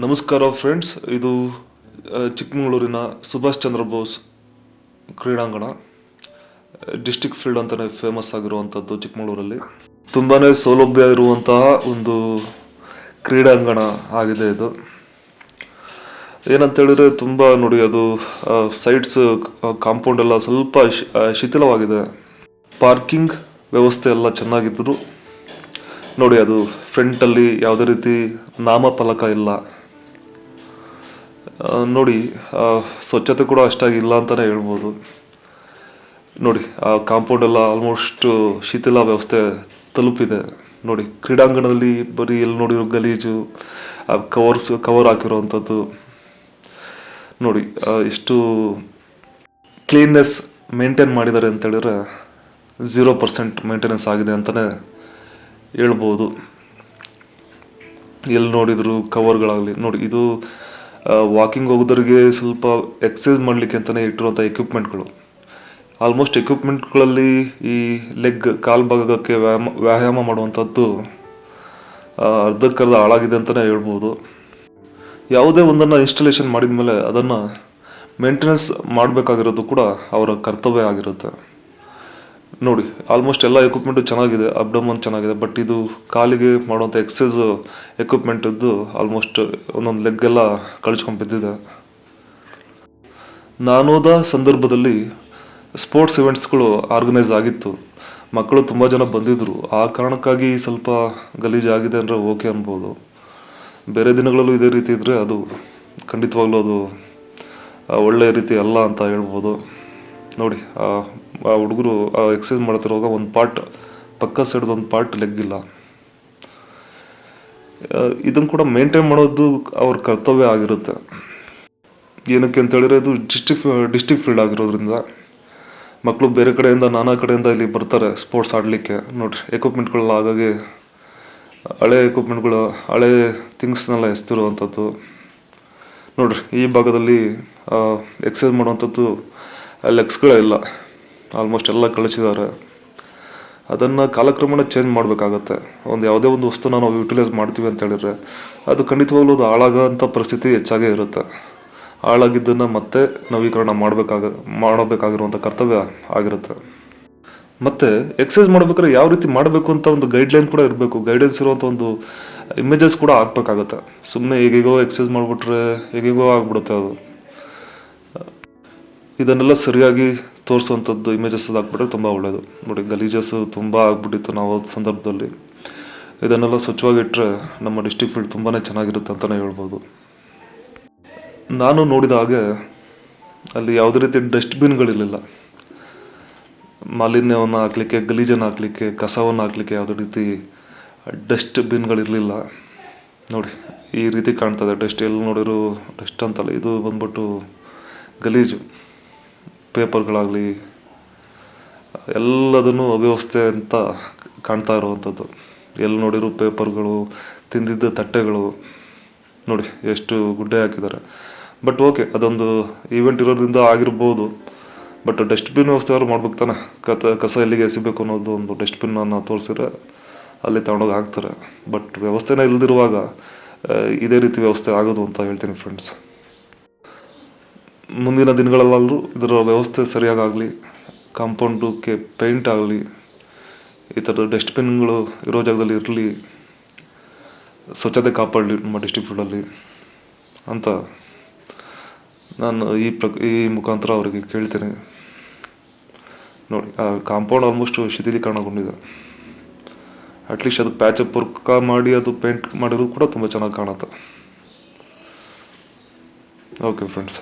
ನಮಸ್ಕಾರ ಫ್ರೆಂಡ್ಸ್, ಇದು ಚಿಕ್ಕಮಗಳೂರಿನ ಸುಭಾಷ್ ಚಂದ್ರ ಬೋಸ್ ಕ್ರೀಡಾಂಗಣ. ಡಿಸ್ಟಿಕ್ ಫೀಲ್ಡ್ ಅಂತಲೇ ಫೇಮಸ್ ಆಗಿರುವಂಥದ್ದು ಚಿಕ್ಕಮಗಳೂರಲ್ಲಿ. ತುಂಬಾ ಸೌಲಭ್ಯ ಇರುವಂತಹ ಒಂದು ಕ್ರೀಡಾಂಗಣ ಆಗಿದೆ ಇದು. ಏನಂತ ಹೇಳಿದ್ರೆ ತುಂಬ ನೋಡಿ, ಅದು ಸೈಡ್ಸ್ ಕಾಂಪೌಂಡ್ ಎಲ್ಲ ಸ್ವಲ್ಪ ಶಿಥಿಲವಾಗಿದೆ. ಪಾರ್ಕಿಂಗ್ ವ್ಯವಸ್ಥೆ ಎಲ್ಲ ಚೆನ್ನಾಗಿದ್ದರು. ನೋಡಿ, ಅದು ಫ್ರಂಟಲ್ಲಿ ಯಾವುದೇ ರೀತಿ ನಾಮಫಲಕ ಇಲ್ಲ. ನೋಡಿ, ಸ್ವಚ್ಛತೆ ಕೂಡ ಅಷ್ಟಾಗಿ ಇಲ್ಲ ಅಂತಲೇ ಹೇಳ್ಬೋದು. ನೋಡಿ, ಆ ಕಾಂಪೌಂಡ್ ಎಲ್ಲ ಆಲ್ಮೋಸ್ಟ್ ಶಿಥಿಲ ವ್ಯವಸ್ಥೆ ತಲುಪಿದೆ. ನೋಡಿ, ಕ್ರೀಡಾಂಗಣದಲ್ಲಿ ಬರೀ ಎಲ್ಲಿ ನೋಡಿರೋ ಗಲೀಜು, ಕವರ್ ಹಾಕಿರೋವಂಥದ್ದು. ನೋಡಿ, ಎಷ್ಟು ಕ್ಲೀನ್ನೆಸ್ ಮೇಂಟೈನ್ ಮಾಡಿದ್ದಾರೆ ಅಂತ ಹೇಳಿದ್ರೆ 0% ಮೇಂಟೆನೆನ್ಸ್ ಆಗಿದೆ ಅಂತಲೇ ಹೇಳ್ಬೋದು. ಎಲ್ಲಿ ನೋಡಿದ್ರು ಕವರ್ಗಳಾಗಲಿ. ನೋಡಿ, ಇದು ವಾಕಿಂಗ್ ಹೋಗೋದರಿಗೆ ಸ್ವಲ್ಪ ಎಕ್ಸಸೈಸ್ ಮಾಡಲಿಕ್ಕೆ ಅಂತಲೇ ಇಟ್ಟಿರುವಂಥ ಎಕ್ವಿಪ್ಮೆಂಟ್ಗಳು. ಆಲ್ಮೋಸ್ಟ್ ಎಕ್ವಿಪ್ಮೆಂಟ್ಗಳಲ್ಲಿ ಈ ಕಾಲು ಭಾಗಕ್ಕೆ ವ್ಯಾಯಾಮ ಮಾಡುವಂಥದ್ದು ಅರ್ಧಕ್ಕರ್ಧ ಹಾಳಾಗಿದೆ ಅಂತಲೇ ಹೇಳ್ಬೋದು. ಯಾವುದೇ ಒಂದನ್ನು ಇನ್ಸ್ಟಾಲೇಷನ್ ಮಾಡಿದ ಮೇಲೆ ಅದನ್ನು ಮೇಂಟೆನೆನ್ಸ್ ಮಾಡಬೇಕಾಗಿರೋದು ಕೂಡ ಅವರ ಕರ್ತವ್ಯ ಆಗಿರುತ್ತೆ. ನೋಡಿ, ಆಲ್ಮೋಸ್ಟ್ ಎಲ್ಲ ಎಕ್ವಿಪ್ಮೆಂಟು ಚೆನ್ನಾಗಿದೆ, ಅಬ್ಡಮನ್ ಚೆನ್ನಾಗಿದೆ. ಬಟ್ ಇದು ಕಾಲಿಗೆ ಮಾಡುವಂಥ ಎಕ್ಸಸೈಸ್ ಎಕ್ವಿಪ್ಮೆಂಟ್ ಇದ್ದು ಆಲ್ಮೋಸ್ಟ್ ಒಂದೊಂದು ಲೆಗ್ಗೆಲ್ಲ ಕಳ್ಸ್ಕೊಂಡು ಬಿದ್ದಿದೆ. ನಾನೋದ ಸಂದರ್ಭದಲ್ಲಿ ಸ್ಪೋರ್ಟ್ಸ್ ಇವೆಂಟ್ಸ್ಗಳು ಆರ್ಗನೈಸ್ ಆಗಿತ್ತು. ಮಕ್ಕಳು ತುಂಬ ಜನ ಬಂದಿದ್ದರು. ಆ ಕಾರಣಕ್ಕಾಗಿ ಸ್ವಲ್ಪ ಗಲೀಜಾಗಿದೆ ಅಂದರೆ ಓಕೆ ಅನ್ಬೋದು. ಬೇರೆ ದಿನಗಳಲ್ಲೂ ಇದೇ ರೀತಿ ಇದ್ದರೆ ಅದು ಖಂಡಿತವಾಗ್ಲೂ ಅದು ಒಳ್ಳೆಯ ರೀತಿ ಅಲ್ಲ ಅಂತ ಹೇಳ್ಬೋದು. ನೋಡಿ, ಆ ಹುಡುಗರು ಎಕ್ಸಸೈಸ್ ಮಾಡ್ತಿರುವಾಗ ಒಂದು ಪಾರ್ಟ್ ಪಕ್ಕ ಸೈಡ್ದು ಒಂದು ಪಾರ್ಟ್ ಲೆಗ್ಗಿಲ್ಲ. ಇದನ್ನು ಕೂಡ ಮೇಂಟೈನ್ ಮಾಡೋದು ಅವ್ರ ಕರ್ತವ್ಯ ಆಗಿರುತ್ತೆ. ಏನಕ್ಕೆ ಅಂತ ಹೇಳಿದ್ರೆ ಇದು ಡಿಸ್ಟಿಕ್ ಫೀಲ್ಡ್ ಆಗಿರೋದ್ರಿಂದ ಮಕ್ಕಳು ಬೇರೆ ಕಡೆಯಿಂದ ನಾನಾ ಕಡೆಯಿಂದ ಇಲ್ಲಿ ಬರ್ತಾರೆ ಸ್ಪೋರ್ಟ್ಸ್ ಆಡಲಿಕ್ಕೆ. ನೋಡಿರಿ, ಎಕ್ವಿಪ್ಮೆಂಟ್ಗಳೆಲ್ಲ ಹಾಗಾಗಿ ಹಳೆ ಎಕ್ವಿಪ್ಮೆಂಟ್ಗಳು, ಹಳೆ ಥಿಂಗ್ಸ್ನೆಲ್ಲ ಎಸ್ತಿರುವಂಥದ್ದು. ನೋಡಿರಿ, ಈ ಭಾಗದಲ್ಲಿ ಎಕ್ಸಸೈಸ್ ಮಾಡುವಂಥದ್ದು ಲೆಗ್ಸ್ಗಳೇ ಇಲ್ಲ, ಆಲ್ಮೋಸ್ಟ್ ಎಲ್ಲ ಕಳಿಸಿದ್ದಾರೆ. ಅದನ್ನು ಕಾಲಕ್ರಮೇಣ ಚೇಂಜ್ ಮಾಡಬೇಕಾಗತ್ತೆ. ಯಾವುದೇ ಒಂದು ವಸ್ತುನ ನಾವು ಯುಟಿಲೈಸ್ ಮಾಡ್ತೀವಿ ಅಂತ ಹೇಳಿದ್ರೆ ಅದು ಖಂಡಿತವಾಗ್ಲೂ ಅದು ಹಾಳಾಗೋಂಥ ಪರಿಸ್ಥಿತಿ ಹೆಚ್ಚಾಗೇ ಇರುತ್ತೆ. ಹಾಳಾಗಿದ್ದನ್ನು ಮತ್ತೆ ನವೀಕರಣ ಮಾಡಬೇಕಾಗಿರುವಂಥ ಕರ್ತವ್ಯ ಆಗಿರುತ್ತೆ. ಮತ್ತು ಎಕ್ಸಸೈಸ್ ಮಾಡ್ಬೇಕಾದ್ರೆ ಯಾವ ರೀತಿ ಮಾಡಬೇಕು ಅಂತ ಒಂದು ಗೈಡ್ಲೈನ್ ಕೂಡ ಇರಬೇಕು. ಗೈಡೆನ್ಸ್ ಇರುವಂಥ ಒಂದು ಇಮೇಜಸ್ ಕೂಡ ಹಾಕ್ಬೇಕಾಗತ್ತೆ. ಸುಮ್ಮನೆ ಹೇಗೇಗೋ ಎಕ್ಸಸೈಸ್ ಮಾಡಿಬಿಟ್ರೆ ಹೇಗೇಗೋ ಆಗಿಬಿಡುತ್ತೆ ಅದು. ಇದನ್ನೆಲ್ಲ ಸರಿಯಾಗಿ ತೋರಿಸುವಂಥದ್ದು ಇಮೇಜಸ್ ಹಾಕ್ಬಿಟ್ರೆ ತುಂಬ ಒಳ್ಳೆಯದು. ನೋಡಿ, ಗಲೀಜಸ್ಸು ತುಂಬ ಆಗ್ಬಿಟ್ಟಿತ್ತು ನಾವು ಸಂದರ್ಭದಲ್ಲಿ. ಇದನ್ನೆಲ್ಲ ಸ್ವಚ್ಛವಾಗಿಟ್ಟರೆ ನಮ್ಮ ಡಿಸ್ಟಿಕ್ ಫೀಲ್ಡ್ ತುಂಬಾ ಚೆನ್ನಾಗಿರುತ್ತೆ ಅಂತಲೇ ಹೇಳ್ಬೋದು. ನಾನು ನೋಡಿದ ಹಾಗೆ ಅಲ್ಲಿ ಯಾವುದೇ ರೀತಿ ಡಸ್ಟ್ಬಿನ್ಗಳಿರಲಿಲ್ಲ. ಮಾಲಿನ್ಯವನ್ನು ಹಾಕಲಿಕ್ಕೆ, ಗಲೀಜನ್ನು ಹಾಕಲಿಕ್ಕೆ, ಕಸವನ್ನು ಹಾಕಲಿಕ್ಕೆ ಯಾವುದೇ ರೀತಿ ಡಸ್ಟ್ಬಿನ್ಗಳಿರಲಿಲ್ಲ. ನೋಡಿ, ಈ ರೀತಿ ಕಾಣ್ತದೆ. ಡಸ್ಟ್ ಎಲ್ಲಿ ನೋಡಿರೋ ಡಸ್ಟ್ ಅಂತಲ್ಲ, ಇದು ಬಂದ್ಬಿಟ್ಟು ಗಲೀಜು. ಪೇಪರ್ಗಳಾಗಲಿ ಎಲ್ಲದನ್ನು ಅವ್ಯವಸ್ಥೆ ಅಂತ ಕಾಣ್ತಾ ಇರುವಂಥದ್ದು. ಎಲ್ಲಿ ನೋಡಿರೋ ಪೇಪರ್ಗಳು, ತಿಂದಿದ್ದ ತಟ್ಟೆಗಳು. ನೋಡಿ, ಎಷ್ಟು ಗುಡ್ಡೆ ಹಾಕಿದ್ದಾರೆ. ಬಟ್ ಓಕೆ, ಅದೊಂದು ಈವೆಂಟ್ ಇರೋದ್ರಿಂದ ಆಗಿರ್ಬೋದು. ಬಟ್ ಡಸ್ಟ್ಬಿನ್ ವ್ಯವಸ್ಥೆ ಅವ್ರು ಮಾಡ್ಬೇಕು ತಾನೆ. ಕಸ ಎಲ್ಲಿಗೆ ಎಸಿಬೇಕು ಅನ್ನೋದು ಒಂದು ಡಸ್ಟ್ಬಿನ್ನನ್ನು ತೋರಿಸಿದ್ರೆ ಅಲ್ಲಿ ತಗೊಂಡೋಗಿ ಹಾಕ್ತಾರೆ. ಬಟ್ ವ್ಯವಸ್ಥೆನೇ ಇಲ್ಲದಿರುವಾಗ ಇದೇ ರೀತಿ ವ್ಯವಸ್ಥೆ ಆಗೋದು ಅಂತ ಹೇಳ್ತೀನಿ ಫ್ರೆಂಡ್ಸ್. ಮುಂದಿನ ದಿನಗಳಲ್ಲಾದರೂ ಇದರ ವ್ಯವಸ್ಥೆ ಸರಿಯಾಗಲಿ, ಕಾಂಪೌಂಡಕ್ಕೆ ಪೇಂಟ್ ಆಗಲಿ, ಈ ಥರದ ಡಸ್ಟ್ಬಿನ್ಗಳು ಇರೋ ಜಾಗದಲ್ಲಿ ಇರಲಿ, ಸ್ವಚ್ಛತೆ ಕಾಪಾಡಲಿ ನಮ್ಮ ಡಿಸ್ಟಿಕ್ ಫೀಲ್ಡಲ್ಲಿ ಅಂತ ನಾನು ಈ ಮುಖಾಂತರ ಅವರಿಗೆ ಕೇಳ್ತೇನೆ. ನೋಡಿ, ಆ ಕಾಂಪೌಂಡ್ ಆಲ್ಮೋಸ್ಟ್ ಶಿಥಿಲೀಕರಣಗೊಂಡಿದೆ. ಅಟ್ಲೀಸ್ಟ್ ಅದು ಪ್ಯಾಚಪ್ ವರ್ಕ್ ಮಾಡಿ ಅದು ಪೇಂಟ್ ಮಾಡಿರೋದು ಕೂಡ ತುಂಬ ಚೆನ್ನಾಗಿ ಕಾಣುತ್ತೆ. Okay friends.